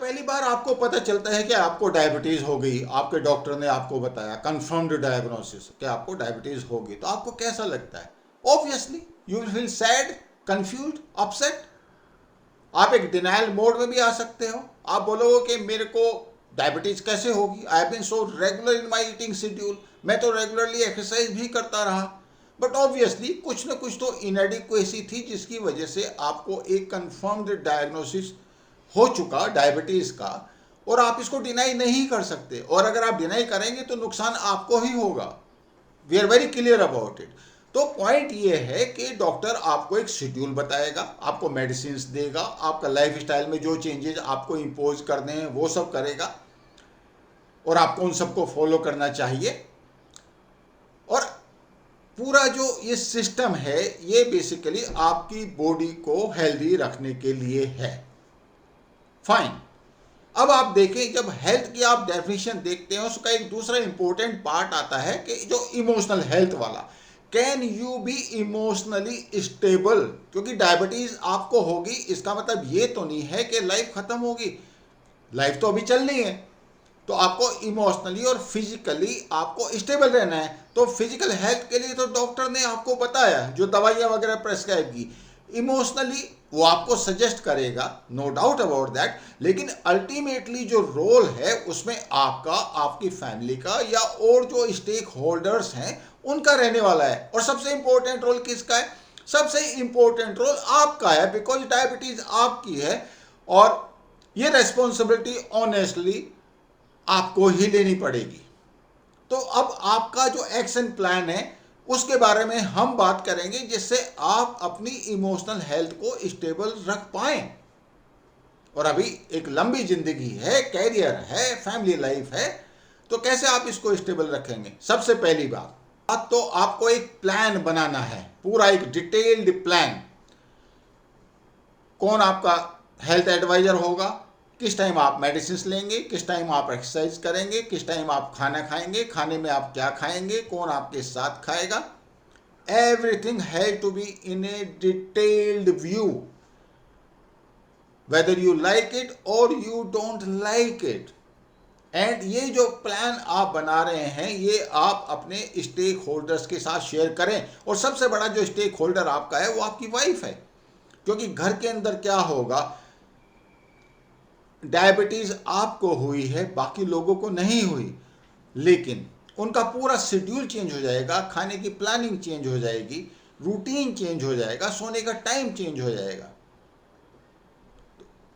पहली बार आपको पता चलता है कि आपको डायबिटीज हो गई, आपके डॉक्टर ने आपको बताया, कंफर्म्ड डायग्नोसिस कि आपको डायबिटीज होगी, तो आपको कैसा लगता है? Obviously you will feel sad, confuse, upset. आप एक डिनाइल मोड में भी आ सकते हो। आप बोलोगे कि मेरे को डायबिटीज कैसे होगी, I have been so regular in my eating schedule, मैं तो रेगुलरली एक्सरसाइज भी करता रहा। बट ऑब्वियसली कुछ ना कुछ तो इनएडिक्वेसी थी जिसकी वजह से आपको एक कंफर्म्ड डायग्नोसिस हो चुका डायबिटीज का, और आप इसको डिनाई नहीं कर सकते। और अगर आप डिनाई करेंगे तो नुकसान आपको ही होगा। We are very clear about it. तो पॉइंट ये है कि डॉक्टर आपको एक शेड्यूल बताएगा, आपको मेडिसिन देगा, आपका लाइफ स्टाइल में जो चेंजेस आपको इम्पोज करने हैं वो सब करेगा, और आपको उन सबको फॉलो करना चाहिए। और पूरा जो ये सिस्टम है ये बेसिकली आपकी बॉडी को हेल्दी रखने के लिए है। फाइन। अब आप देखें, जब हेल्थ की आप डेफिनेशन देखते हैं उसका एक दूसरा इंपॉर्टेंट पार्ट आता है कि जो इमोशनल हेल्थ वाला, can you B emotionally stable? क्योंकि डायबिटीज आपको होगी इसका मतलब ये तो नहीं है कि लाइफ खत्म होगी, लाइफ तो अभी चलनी है। तो आपको इमोशनली और फिजिकली आपको स्टेबल रहना है। तो फिजिकल हेल्थ के लिए तो डॉक्टर ने आपको बताया, जो दवाइयाँ वगैरह प्रेस्क्राइब की। इमोशनली वो आपको सजेस्ट करेगा, नो डाउट अबाउट दैट, लेकिन अल्टीमेटली जो रोल है उसमें आपका, आपकी फैमिली का, या और जो स्टेक होल्डर्स हैं उनका रहने वाला है। और सबसे इंपॉर्टेंट रोल किसका है? सबसे इंपॉर्टेंट रोल आपका है, बिकॉज डायबिटीज आपकी है, और ये रेस्पॉन्सिबिलिटी ऑनेस्टली आपको ही लेनी पड़ेगी। तो अब आपका जो एक्शन प्लान है उसके बारे में हम बात करेंगे, जिससे आप अपनी इमोशनल हेल्थ को स्टेबल रख पाएं। और अभी एक लंबी जिंदगी है, कैरियर है, फैमिली लाइफ है, तो कैसे आप इसको स्टेबल रखेंगे? सबसे पहली बात तो आपको एक प्लान बनाना है, पूरा एक डिटेल्ड प्लान। कौन आपका हेल्थ एडवाइजर होगा, किस टाइम आप मेडिसिन लेंगे, किस टाइम आप एक्सरसाइज करेंगे, किस टाइम आप खाना खाएंगे, खाने में आप क्या खाएंगे, कौन आपके साथ खाएगा। Everything has to be in a detailed view, whether you like it और you don't like it. And ये जो प्लान आप बना रहे हैं ये आप अपने स्टेक होल्डर्स के साथ शेयर करें। और सबसे बड़ा जो स्टेक होल्डर आपका है वो आपकी वाइफ है, क्योंकि घर के अंदर क्या होगा, डायबिटीज आपको हुई है, बाकी लोगों को नहीं हुई, लेकिन उनका पूरा शेड्यूल चेंज हो जाएगा, खाने की प्लानिंग चेंज हो जाएगी, रूटीन चेंज हो जाएगा, सोने का टाइम चेंज हो जाएगा।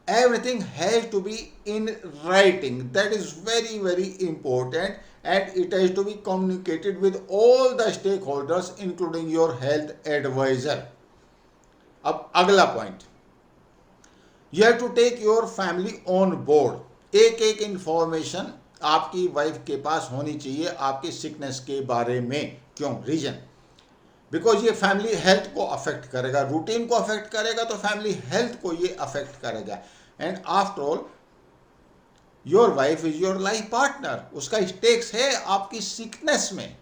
Everything has to be in writing, that is very very important, and it has to be communicated with all the stakeholders including your health advisor. अब अगला point, you have to take your family on board. एक एक information आपकी wife के पास होनी चाहिए आपकी sickness के बारे में। क्यों? रीजन, बिकॉज ये फैमिली हेल्थ को अफेक्ट करेगा, रूटीन को अफेक्ट करेगा, तो फैमिली हेल्थ को ये अफेक्ट करेगा। And after all your wife is your life partner, उसका स्टेक्स है आपकी सिकनेस में।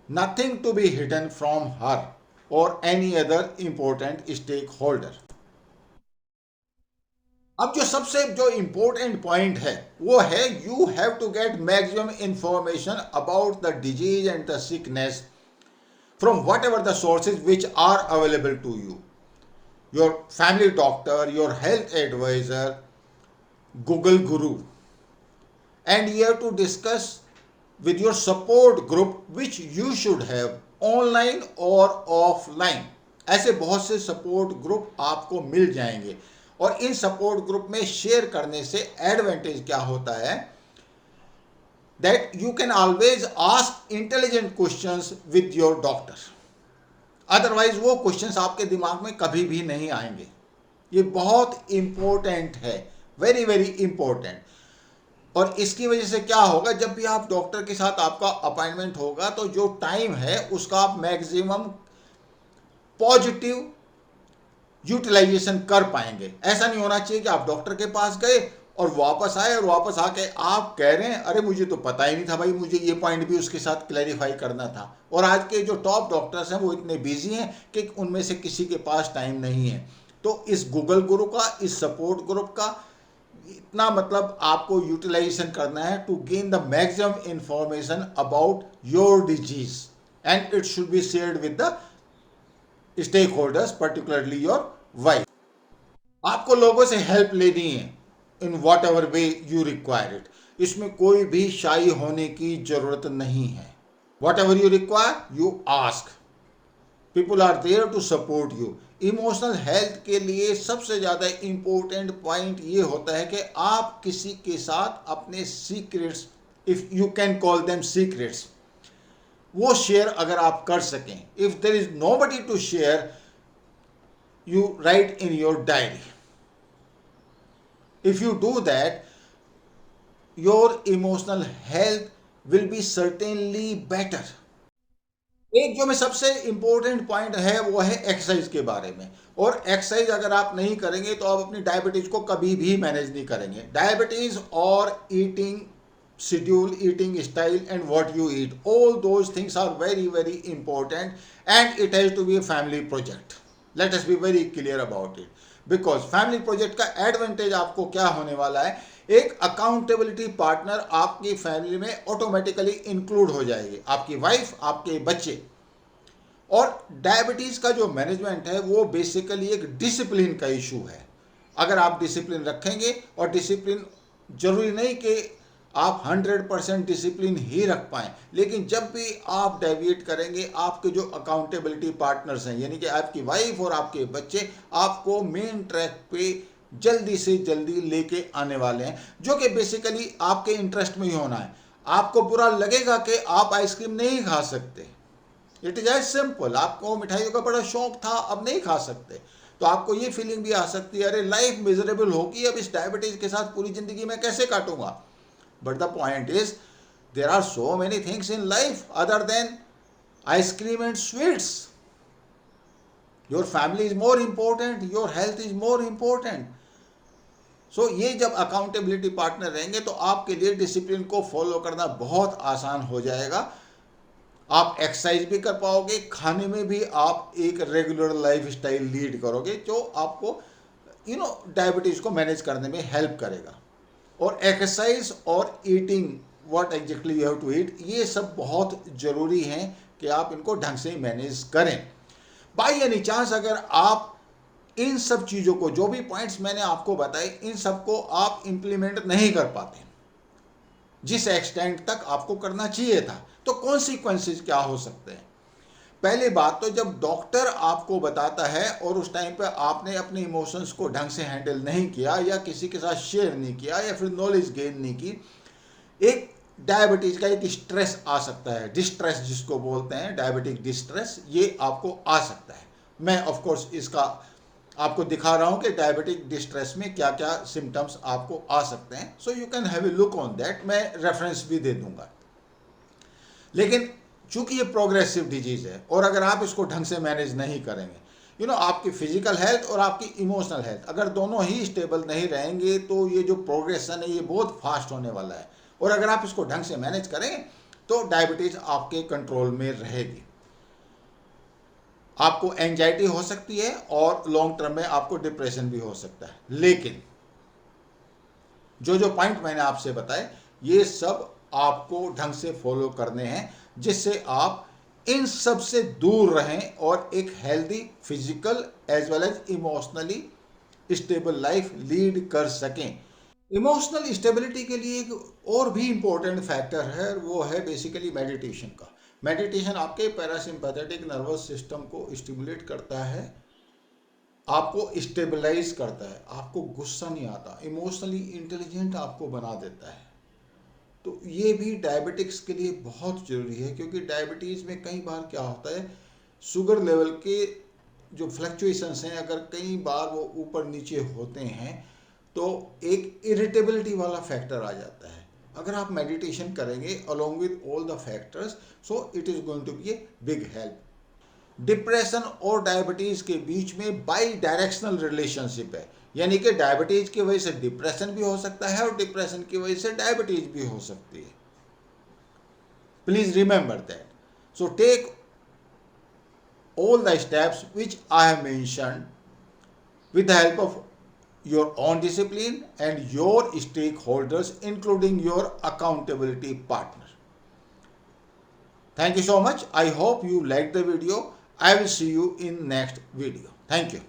Nothing to be hidden from her और any other important stake holder. अब जो सबसे जो इंपॉर्टेंट पॉइंट है वो है, you have to get maximum information about the disease and the sickness from whatever the sources which are available to you, your family doctor, your health advisor, Google Guru, and you have to discuss with your support group which you should have online or offline. ऐसे बहुत से support group आपको मिल जाएंगे, और इन support group में share करने से advantage क्या होता है, that you can always ask intelligent questions with your doctor. Otherwise वो क्वेश्चंस आपके दिमाग में कभी भी नहीं आएंगे। ये बहुत इंपॉर्टेंट है, वेरी वेरी इंपॉर्टेंट। और इसकी वजह से क्या होगा, जब भी आप डॉक्टर के साथ आपका अपॉइंटमेंट होगा तो जो टाइम है उसका आप मैक्सिमम पॉजिटिव यूटिलाइजेशन कर पाएंगे। ऐसा नहीं होना चाहिए कि आप डॉक्टर के पास गए और वापस आए और वापस आके आप कह रहे हैं अरे मुझे तो पता ही नहीं था भाई, मुझे ये पॉइंट भी उसके साथ क्लैरिफाई करना था। और आज के जो टॉप डॉक्टर्स हैं वो इतने बिजी हैं कि उनमें से किसी के पास टाइम नहीं है। तो इस गूगल गुरु का, इस सपोर्ट ग्रुप का इतना मतलब आपको यूटिलाइजेशन करना है to gain the maximum information about your disease, and it should be shared with the stakeholders, particularly your wife. आपको लोगों से हेल्प लेनी है in whatever way you require it. इसमें कोई भी शाई होने की जरूरत नहीं है। Whatever you require you ask, people are there to support you. Emotional health के लिए सबसे ज़्यादा इंपॉर्टेंट पॉइंट ये होता है कि आप किसी के साथ अपने secrets, if you can call them secrets, वो शेयर अगर आप कर सकें। If there is nobody to share, you write in your diary. If you do that, your emotional health will be certainly better. एक जो मैं सबसे important point है वो है एक्सरसाइज के बारे में। और एक्सरसाइज अगर आप नहीं करेंगे तो आप अपनी डायबिटीज को कभी भी मैनेज नहीं करेंगे। डायबिटीज और eating schedule, eating style and what you eat, all those things are very very important, and it has to be a family project. Let us be very clear about it, because family project का advantage आपको क्या होने वाला है, एक accountability partner आपकी family में automatically include हो जाएगी, आपकी वाइफ, आपके बच्चे। और डायबिटीज का जो मैनेजमेंट है वो बेसिकली एक डिसिप्लिन का इशू है। अगर आप डिसिप्लिन रखेंगे, और डिसिप्लिन जरूरी नहीं कि आप 100% डिसिप्लिन ही रख पाएं, लेकिन जब भी आप डेविएट करेंगे, आपके जो अकाउंटेबिलिटी पार्टनर्स हैं यानी कि आपकी वाइफ और आपके बच्चे आपको मेन ट्रैक पे जल्दी से जल्दी लेके आने वाले हैं, जो कि बेसिकली आपके इंटरेस्ट में ही होना है। आपको बुरा लगेगा कि आप आइसक्रीम नहीं खा सकते, इट इज एज सिंपल। आपको मिठाइयों का बड़ा शौक था, अब नहीं खा सकते, तो आपको ये फीलिंग भी आ सकती है, अरे लाइफ मिजरेबल होगी, अब इस डायबिटीज के साथ पूरी जिंदगी मैं कैसे काटूंगा। But the point is, there are so many things in life other than ice cream and sweets. Your family is more important, your health is more important. So ये जब अकाउंटेबिलिटी पार्टनर रहेंगे तो आपके लिए डिसिप्लिन को फॉलो करना बहुत आसान हो जाएगा। आप एक्सरसाइज भी कर पाओगे, खाने में भी आप एक रेगुलर लाइफ स्टाइल लीड करोगे, जो आपको डायबिटीज को मैनेज करने में हेल्प करेगा। और एक्सरसाइज और eating, what exactly you have to eat, ये सब बहुत ज़रूरी हैं कि आप इनको ढंग से मैनेज करें। बाई एनी चांस अगर आप इन सब चीज़ों को, जो भी पॉइंट्स मैंने आपको बताए, इन सबको आप इम्प्लीमेंट नहीं कर पाते जिस एक्सटेंट तक आपको करना चाहिए था, तो कॉन्सिक्वेंसेस क्या हो सकते हैं। पहली बात तो, जब डॉक्टर आपको बताता है और उस टाइम पे आपने अपने इमोशंस को ढंग से हैंडल नहीं किया, या किसी के साथ शेयर नहीं किया, या फिर नॉलेज गेन नहीं की, एक डायबिटीज का एक स्ट्रेस आ सकता है, डिस्ट्रेस जिसको बोलते हैं, डायबिटिक डिस्ट्रेस, ये आपको आ सकता है। मैं ऑफ कोर्स इसका आपको दिखा रहा हूं कि डायबिटिक डिस्ट्रेस में क्या क्या सिम्टम्स आपको आ सकते हैं। So you can have a look on that, मैं रेफरेंस भी दे दूंगा। लेकिन चूंकि ये प्रोग्रेसिव डिजीज है, और अगर आप इसको ढंग से मैनेज नहीं करेंगे, आपकी फिजिकल हेल्थ और आपकी इमोशनल हेल्थ अगर दोनों ही स्टेबल नहीं रहेंगे, तो ये जो प्रोग्रेशन है ये बहुत फास्ट होने वाला है। और अगर आप इसको ढंग से मैनेज करेंगे तो डायबिटीज आपके कंट्रोल में रहेगी। आपको एंजाइटी हो सकती है, और लॉन्ग टर्म में आपको डिप्रेशन भी हो सकता है। लेकिन जो जो पॉइंट मैंने आपसे बताए, ये सब आपको ढंग से फॉलो करने हैं, जिससे आप इन सब से दूर रहें और एक healthy physical as well as emotionally stable life lead कर सकें। इमोशनल स्टेबिलिटी के लिए एक और भी इंपॉर्टेंट फैक्टर है, वो है बेसिकली मेडिटेशन का। मेडिटेशन आपके पैरासिम्पैथेटिक नर्वस सिस्टम को स्टिमुलेट करता है, आपको स्टेबलाइज करता है, आपको गुस्सा नहीं आता, इमोशनली इंटेलिजेंट आपको बना देता है। तो ये भी डायबिटिक्स के लिए बहुत ज़रूरी है, क्योंकि डायबिटीज़ में कई बार क्या होता है, शुगर लेवल के जो फ्लक्चुएशंस हैं, अगर कई बार वो ऊपर नीचे होते हैं, तो एक इरिटेबिलिटी वाला फैक्टर आ जाता है। अगर आप मेडिटेशन करेंगे along with all the factors, so it is going to be a big help. Depression और डायबिटीज़ के बीच में बाई डायरेक्शनल रिलेशनशिप है, यानी कि डायबिटीज़ की वजह से डिप्रेशन भी हो सकता है, और डिप्रेशन की वजह से डायबिटीज़ भी हो सकती है। Please remember that. So take all the steps which I have mentioned with the help of your own discipline and your stakeholders, including your accountability partner. Thank you so much. I hope you liked the video. I will see you in next video. Thank you.